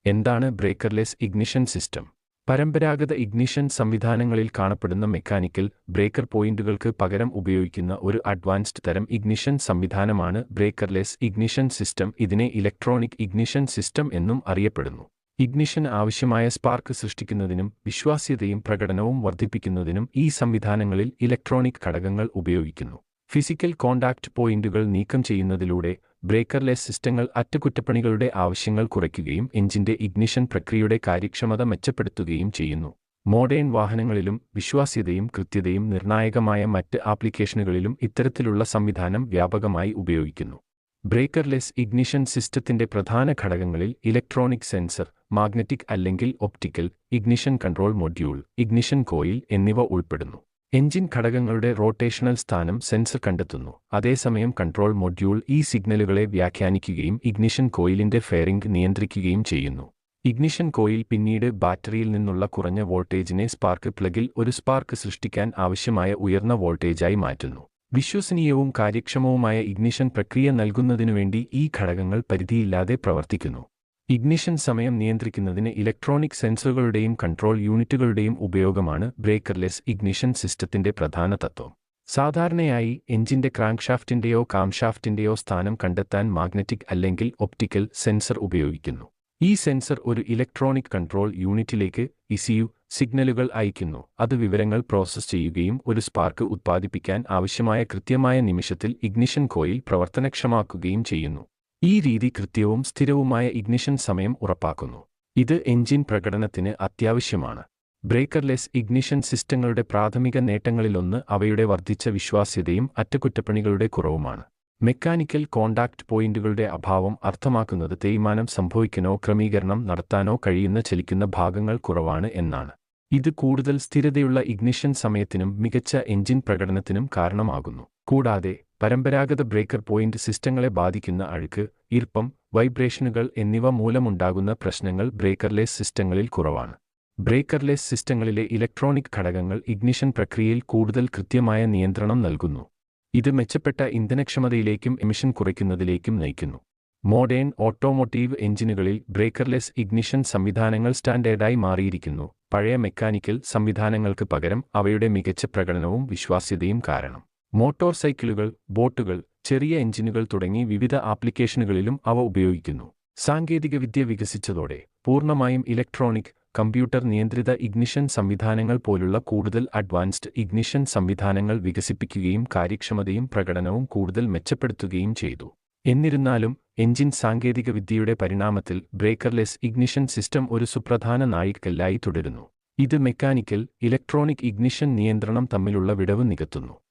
എന്താണ് ബ്രേക്കർലെസ് ignition system? പരമ്പരാഗത ignition സംവിധാനങ്ങളിൽ കാണപ്പെടുന്ന മെക്കാനിക്കൽ ബ്രേക്കർ പോയിന്റുകൾക്ക് പകരം ഉപയോഗിക്കുന്ന ഒരു അഡ്വാൻസ്ഡ് തരം ഇഗ്നിഷൻ സംവിധാനമാണ് ബ്രേക്കർലെസ് ഇഗ്നിഷൻ സിസ്റ്റം. ഇതിനെ ഇലക്ട്രോണിക് ഇഗ്നിഷൻ സിസ്റ്റം എന്നും അറിയപ്പെടുന്നു. ഇഗ്നിഷൻ ആവശ്യമായ സ്പാർക്ക് സൃഷ്ടിക്കുന്നതിനും വിശ്വാസ്യതയും പ്രകടനവും വർദ്ധിപ്പിക്കുന്നതിനും ഈ സംവിധാനങ്ങളിൽ ഇലക്ട്രോണിക് ഘടകങ്ങൾ ഉപയോഗിക്കുന്നു. ഫിസിക്കൽ കോണ്ടാക്ട് പോയിന്റുകൾ നീക്കം ചെയ്യുന്നതിലൂടെ ബ്രേക്കർലെസ് സിസ്റ്റങ്ങൾ അറ്റകുറ്റപ്പണികളുടെ ആവശ്യങ്ങൾ കുറയ്ക്കുകയും എഞ്ചിന്റെ ഇഗ്നിഷൻ പ്രക്രിയയുടെ കാര്യക്ഷമത മെച്ചപ്പെടുത്തുകയും ചെയ്യുന്നു. മോഡേൺ വാഹനങ്ങളിലും വിശ്വാസ്യതയും കൃത്യതയും നിർണായകമായ മറ്റ് ആപ്ലിക്കേഷനുകളിലും ഇത്തരത്തിലുള്ള സംവിധാനം വ്യാപകമായി ഉപയോഗിക്കുന്നു. ബ്രേക്കർലെസ് ഇഗ്നിഷൻ സിസ്റ്റത്തിന്റെ പ്രധാന ഘടകങ്ങളിൽ ഇലക്ട്രോണിക് സെൻസർ, മാഗ്നറ്റിക് അല്ലെങ്കിൽ optical, ignition control module, ignition coil എന്നിവ ഉൾപ്പെടുന്നു. എഞ്ചിൻ ഘടകങ്ങളുടെ റോട്ടേഷണൽ സ്ഥാനം സെൻസർ കണ്ടെത്തുന്നു. അതേസമയം കൺട്രോൾ മൊഡ്യൂൾ ഈ സിഗ്നലുകളെ വ്യാഖ്യാനിക്കുകയും ഇഗ്നിഷൻ കോയിലിന്റെ ഫെയറിംഗ് നിയന്ത്രിക്കുകയും ചെയ്യുന്നു. ഇഗ്നിഷൻ കോയിൽ പിന്നീട് ബാറ്ററിയിൽ നിന്നുള്ള കുറഞ്ഞ വോൾട്ടേജിനെ സ്പാർക്ക് പ്ലഗിൽ ഒരു സ്പാർക്ക് സൃഷ്ടിക്കാൻ ആവശ്യമായ ഉയർന്ന വോൾട്ടേജായി മാറ്റുന്നു. വിശ്വസനീയവും കാര്യക്ഷമവുമായ ഇഗ്നിഷൻ പ്രക്രിയ നൽകുന്നതിനുവേണ്ടി ഈ ഘടകങ്ങൾ പരിധിയില്ലാതെ പ്രവർത്തിക്കുന്നു. ഇഗ്നിഷൻ സമയം നിയന്ത്രിക്കുന്നതിന് ഇലക്ട്രോണിക് സെൻസറുകളുടെയും കൺട്രോൾ യൂണിറ്റുകളുടെയും ഉപയോഗമാണ് ബ്രേക്കർലെസ് ഇഗ്നിഷൻ സിസ്റ്റത്തിന്റെ പ്രധാന തത്വം. സാധാരണയായി എഞ്ചിന്റെ ക്രാങ്ക്ഷാഫ്റ്റിന്റെയോ കാംഷാഫ്റ്റിന്റെയോ സ്ഥാനം കണ്ടെത്താൻ മാഗ്നറ്റിക് അല്ലെങ്കിൽ ഒപ്റ്റിക്കൽ സെൻസർ ഉപയോഗിക്കുന്നു. ഈ സെൻസർ ഒരു ഇലക്ട്രോണിക് കൺട്രോൾ യൂണിറ്റിലേക്ക് ECU സിഗ്നലുകൾ അയയ്ക്കുന്നു. അത് വിവരങ്ങൾ പ്രോസസ്സ് ചെയ്യുകയും ഒരു സ്പാർക്ക് ഉത്പാദിപ്പിക്കാൻ ആവശ്യമായ കൃത്യമായ നിമിഷത്തിൽ ഇഗ്നിഷൻ കോയിൽ പ്രവർത്തനക്ഷമമാക്കുകയും ചെയ്യുന്നു. ഈ രീതി കൃത്യവും സ്ഥിരവുമായ ഇഗ്നിഷൻ സമയം ഉറപ്പാക്കുന്നു. ഇത് എഞ്ചിൻ പ്രകടനത്തിന് അത്യാവശ്യമാണ്. ബ്രേക്കർലെസ് ഇഗ്നിഷൻ സിസ്റ്റങ്ങളുടെ പ്രാഥമിക നേട്ടങ്ങളിലൊന്ന് അവയുടെ വർദ്ധിച്ച വിശ്വാസ്യതയും അറ്റകുറ്റപ്പണികളുടെ കുറവുമാണ്. മെക്കാനിക്കൽ കോണ്ടാക്ട് പോയിന്റുകളുടെ അഭാവം അർത്ഥമാക്കുന്നത് തേയ്മാനം സംഭവിക്കാനോ ക്രമീകരണം നടത്താനോ കഴിയുന്ന ചലിക്കുന്ന ഭാഗങ്ങൾ കുറവാണ് എന്നാണ്. ഇത് കൂടുതൽ സ്ഥിരതയുള്ള ഇഗ്നിഷൻ സമയത്തിനും മികച്ച എഞ്ചിൻ പ്രകടനത്തിനും കാരണമാകുന്നു. കൂടാതെ പരമ്പരാഗത ബ്രേക്കർ പോയിന്റ് സിസ്റ്റങ്ങളെ ബാധിക്കുന്ന അഴുക്ക്, ഈർപ്പം, വൈബ്രേഷനുകൾ എന്നിവ മൂലമുണ്ടാകുന്ന പ്രശ്നങ്ങൾ ബ്രേക്കർലെസ് സിസ്റ്റങ്ങളിൽ കുറവാണ്. ബ്രേക്കർലെസ് സിസ്റ്റങ്ങളിലെ ഇലക്ട്രോണിക് ഘടകങ്ങൾ ഇഗ്നിഷൻ പ്രക്രിയയിൽ കൂടുതൽ കൃത്യമായ നിയന്ത്രണം നൽകുന്നു. ഇത് മെച്ചപ്പെട്ട ഇന്ധനക്ഷമതയിലേക്കും എമിഷൻ കുറയ്ക്കുന്നതിലേക്കും നയിക്കുന്നു. മോഡേൺ ഓട്ടോമോട്ടീവ് എഞ്ചിനുകളിൽ ബ്രേക്കർലെസ് ഇഗ്നിഷൻ സംവിധാനങ്ങൾ സ്റ്റാൻഡേർഡായി മാറിയിരിക്കുന്നു. പഴയ മെക്കാനിക്കൽ സംവിധാനങ്ങൾക്ക് പകരം അവയുടെ മികച്ച പ്രകടനവും വിശ്വാസ്യതയും കാരണം. മോട്ടോർ സൈക്കിളുകൾ, ബോട്ടുകൾ, ചെറിയ എഞ്ചിനുകൾ തുടങ്ങി വിവിധ ആപ്ലിക്കേഷനുകളിലും അവ ഉപയോഗിക്കുന്നു. സാങ്കേതികവിദ്യ വികസിച്ചതോടെ പൂർണ്ണമായും ഇലക്ട്രോണിക്, കമ്പ്യൂട്ടർ നിയന്ത്രിത ഇഗ്നിഷൻ സംവിധാനങ്ങൾ പോലുള്ള കൂടുതൽ അഡ്വാൻസ്ഡ് ഇഗ്നിഷൻ സംവിധാനങ്ങൾ വികസിപ്പിക്കുകയും കാര്യക്ഷമതയും പ്രകടനവും കൂടുതൽ മെച്ചപ്പെടുത്തുകയും ചെയ്തു. എന്നിരുന്നാലും എഞ്ചിൻ സാങ്കേതികവിദ്യയുടെ പരിണാമത്തിൽ ബ്രേക്കർലെസ് ഇഗ്നിഷൻ സിസ്റ്റം ഒരു സുപ്രധാന നാഴികക്കല്ലായി തുടരുന്നു. ഇത് മെക്കാനിക്കൽ, ഇലക്ട്രോണിക് ഇഗ്നിഷൻ നിയന്ത്രണം തമ്മിലുള്ള വിടവ് നികത്തുന്നു.